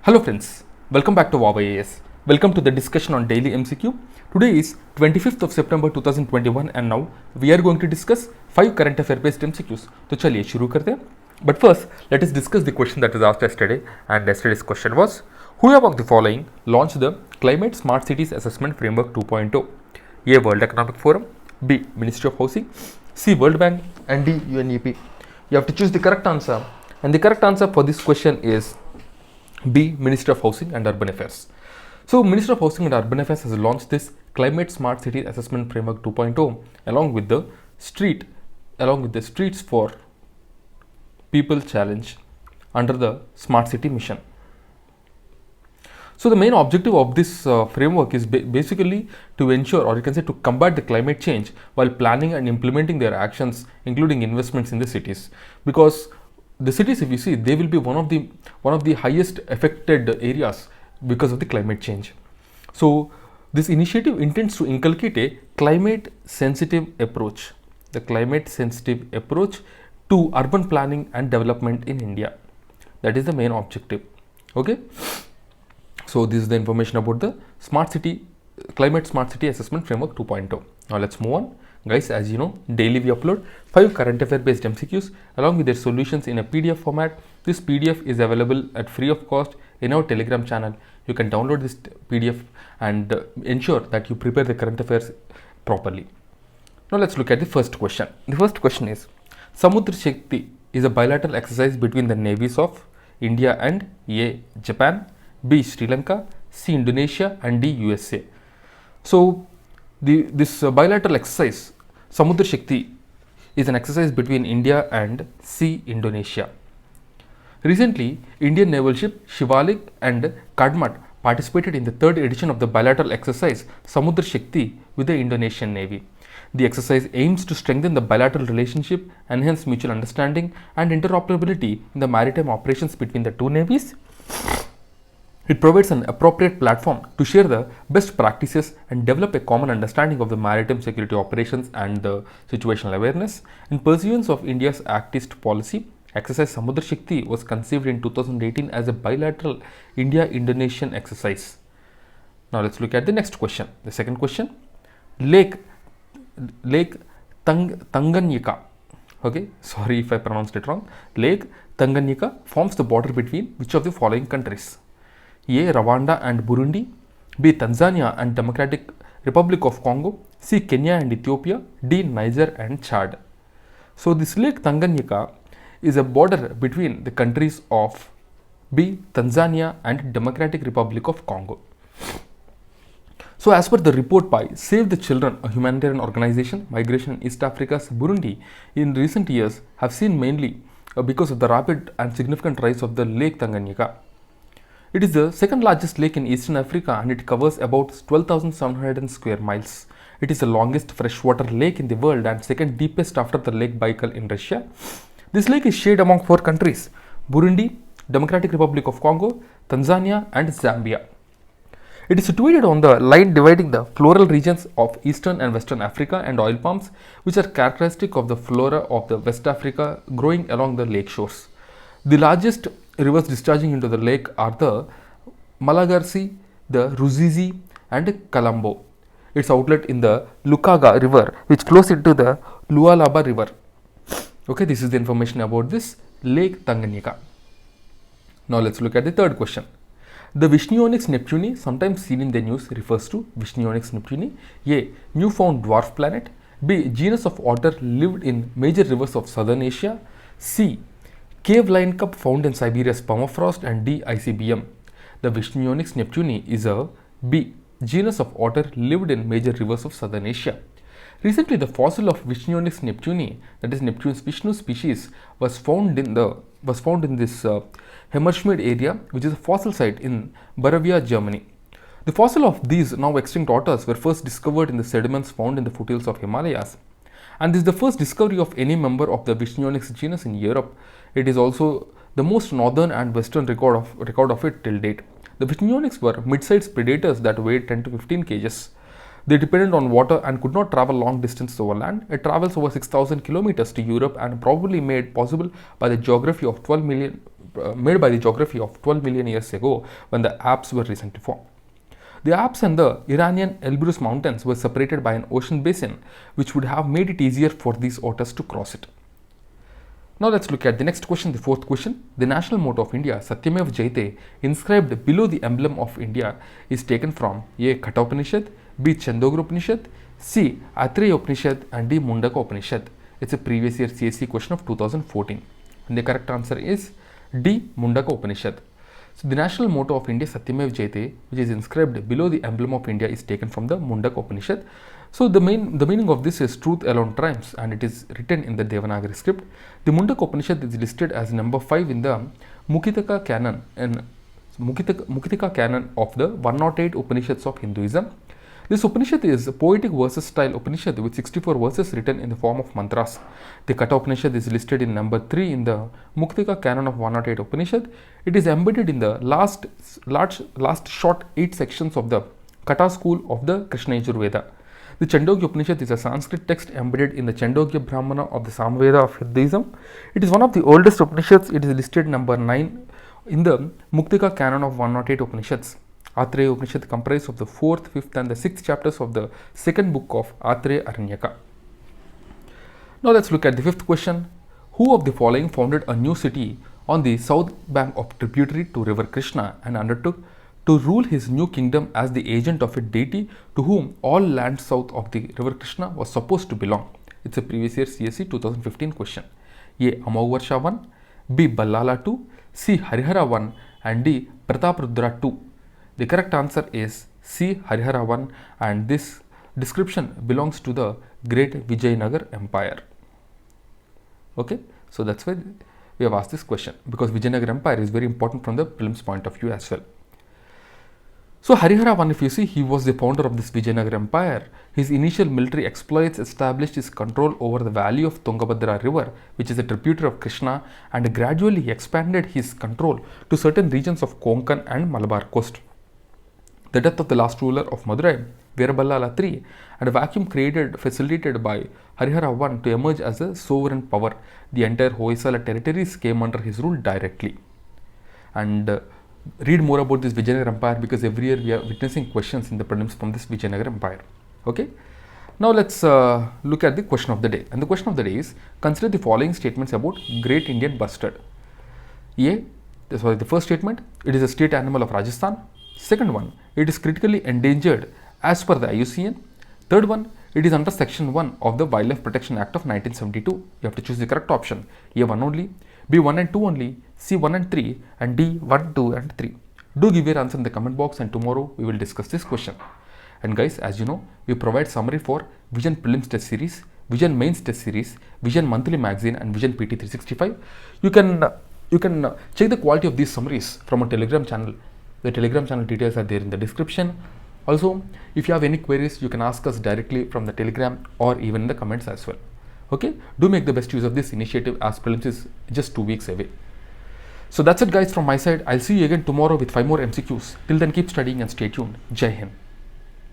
Hello friends, welcome back to Wow IAS. Welcome to the discussion on daily MCQ. Today is 25th of September 2021 and now we are going to discuss 5 current affair based MCQs. तो चलिए शुरू करते हैं. But first, let us discuss the question that was asked yesterday, and yesterday's question was, who among the following launched the Climate Smart Cities Assessment Framework 2.0? A. World Economic Forum, B. Ministry of Housing, C. World Bank, and D. UNEP. You have to choose the correct answer, and the correct answer for this question is B. Ministry of Housing and Urban Affairs. So, Ministry of Housing and Urban Affairs has launched this Climate Smart City Assessment Framework 2.0 along with the Streets for People Challenge under the Smart City Mission. So, the main objective of this framework is basically to ensure, or you can say to combat the climate change while planning and implementing their actions, including investments in the cities. Because the cities, if you see, they will be one of the highest affected areas because of the climate change. So this initiative intends to inculcate a climate sensitive approach, to urban planning and development in India. That is the main objective. Okay. So this is the information about the Climate Smart City Assessment Framework 2.0. Now let's move on. Guys, as you know, daily we upload 5 current affair based MCQs along with their solutions in a PDF format. This PDF is available at free of cost in our Telegram channel. You can download this PDF and ensure that you prepare the current affairs properly. Now let's look at the first question. The first question is, Samudra Shakti is a bilateral exercise between the navies of India and A. Japan, B. Sri Lanka, C. Indonesia, and D. USA. So this bilateral exercise, Samudra Shakti, is an exercise between India and C. Indonesia. Recently, Indian naval ship Shivalik and Kadmat participated in the 3rd edition of the bilateral exercise Samudra Shakti with the Indonesian Navy. The exercise aims to strengthen the bilateral relationship, enhance mutual understanding and interoperability in the maritime operations between the two navies. It provides an appropriate platform to share the best practices and develop a common understanding of the maritime security operations and the situational awareness. In pursuance of India's Act East policy, Exercise Samudra Shakti was conceived in 2018 as a bilateral India-Indonesian exercise. Now let's look at the next question. The second question, Lake Tanganyika. Okay, sorry if I pronounced it wrong. Lake Tanganyika forms the border between which of the following countries? A. Rwanda and Burundi, B. Tanzania and Democratic Republic of Congo, C. Kenya and Ethiopia, D. Niger and Chad. So this Lake Tanganyika is a border between the countries of B. Tanzania and Democratic Republic of Congo. So as per the report by Save the Children, a humanitarian organization, migration in East Africa's Burundi in recent years have seen mainly because of the rapid and significant rise of the Lake Tanganyika. It is the second largest lake in Eastern Africa and it covers about 12,700 square miles. It is the longest freshwater lake in the world and second deepest after the Lake Baikal in Russia. This lake is shared among 4 countries: Burundi, Democratic Republic of Congo, Tanzania and Zambia. It is situated on the line dividing the floral regions of Eastern and Western Africa and oil palms, which are characteristic of the flora of the West Africa growing along the lake shores. The largest rivers discharging into the lake are the Malagarsi, the Ruzizi and Kalambo. Its outlet in the Lukaga river which flows into the Lualaba river. Okay, this is the information about this Lake Tanganyika. Now let's look at the third question. The Vishnionix neptuni, sometimes seen in the news, refers to Vishnionix neptuni. A. New found dwarf planet. B. Genus of otter lived in major rivers of southern Asia. C. Cave lion cup found in Siberia's permafrost, and D. ICBM. The Vishnionix neptuni is a B. Genus of otter lived in major rivers of southern Asia. Recently, the fossil of Vishnionix neptuni, that is Neptune's Vishnu species, was found in this Hammerschmidt area, which is a fossil site in Boravia, Germany. The fossil of these now extinct otters were first discovered in the sediments found in the foothills of Himalayas. And this is the first discovery of any member of the Vishnionix genus in Europe. It is also the most northern and western record of it till date. The Vishnionix were mid-sized predators that weighed 10 to 15 kgs. They depended on water and could not travel long distances over land. It travels over 6,000 kilometers to Europe and probably made possible by the geography of 12 million years ago when the Alps were recently formed. The Alps and the Iranian Elbrus Mountains were separated by an ocean basin, which would have made it easier for these waters to cross it. Now let's look at the next question, the fourth question. The national motto of India, Satyamev Jayate, inscribed below the emblem of India, is taken from A. Katha Upanishad, B. Chandogya Upanishad, C. Atreya Upanishad, and D. Mundaka Upanishad. It's a previous year CSE question of 2014. And the correct answer is D. Mundaka Upanishad. So the national motto of India, Satyamev Jayate, which is inscribed below the emblem of India, is taken from the Mundaka Upanishad. So the meaning of this is truth alone triumphs, and it is written in the Devanagari script. The Mundaka Upanishad is listed as number 5 in the Mukitaka canon of the 108 Upanishads of Hinduism. This Upanishad is a poetic verses style Upanishad with 64 verses written in the form of mantras. The Katha Upanishad is listed in number 3 in the Muktika canon of 108 Upanishad. It is embedded in the last short 8 sections of the Katha school of the Krishna Yajurveda. The Chandogya Upanishad is a Sanskrit text embedded in the Chandogya Brahmana of the Samveda of Hinduism. It is one of the oldest Upanishads. It is listed number 9 in the Muktika canon of 108 Upanishads. Atreya Upanishad comprises of the 4th, 5th and the 6th chapters of the second book of Atreya Aranyaka. Now let's look at the 5th question. Who of the following founded a new city on the south bank of tributary to river Krishna and undertook to rule his new kingdom as the agent of a deity to whom all land south of the river Krishna was supposed to belong? It's a previous year CSE 2015 question. A. Amogvarsha 1, B. Ballala 2, C. Harihara 1 and D. Prataprudra 2. The correct answer is C. Harihara 1, and this description belongs to the great Vijayanagar Empire. Okay, so that's why we have asked this question, because Vijayanagar Empire is very important from the prelims point of view as well. So Harihara 1, if you see, he was the founder of this Vijayanagar Empire. His initial military exploits established his control over the valley of Tungabhadra river, which is a tributary of Krishna, and gradually he expanded his control to certain regions of Konkan and Malabar coast. The death of the last ruler of Madurai, Veeraballala III, and a vacuum facilitated by Harihara I to emerge as a sovereign power. The entire Hoysala territories came under his rule directly. And read more about this Vijayanagar Empire, because every year we are witnessing questions in the prelims from this Vijayanagar Empire. Okay. Now let's look at the question of the day. And the question of the day is, consider the following statements about Great Indian Bustard. A. This was the first statement. It is a state animal of Rajasthan. Second one, it is critically endangered as per the IUCN. Third one, it is under section 1 of the Wildlife Protection Act of 1972. You have to choose the correct option. A 1 only, B 1 and 2 only, C 1 and 3, and D 1, 2 and 3. Do give your answer in the comment box, and tomorrow we will discuss this question. And guys, as you know, we provide summary for Vision Prelims Test Series, Vision Mains Test Series, Vision Monthly Magazine and Vision PT 365. You can check the quality of these summaries from our Telegram channel. The Telegram channel details are there in the description. Also, if you have any queries, you can ask us directly from the Telegram or even in the comments as well. Okay, do make the best use of this initiative, as prelims is just 2 weeks away. So that's it guys from my side. I'll see you again tomorrow with 5 more MCQs. Till then, keep studying and stay tuned. Jai Hind.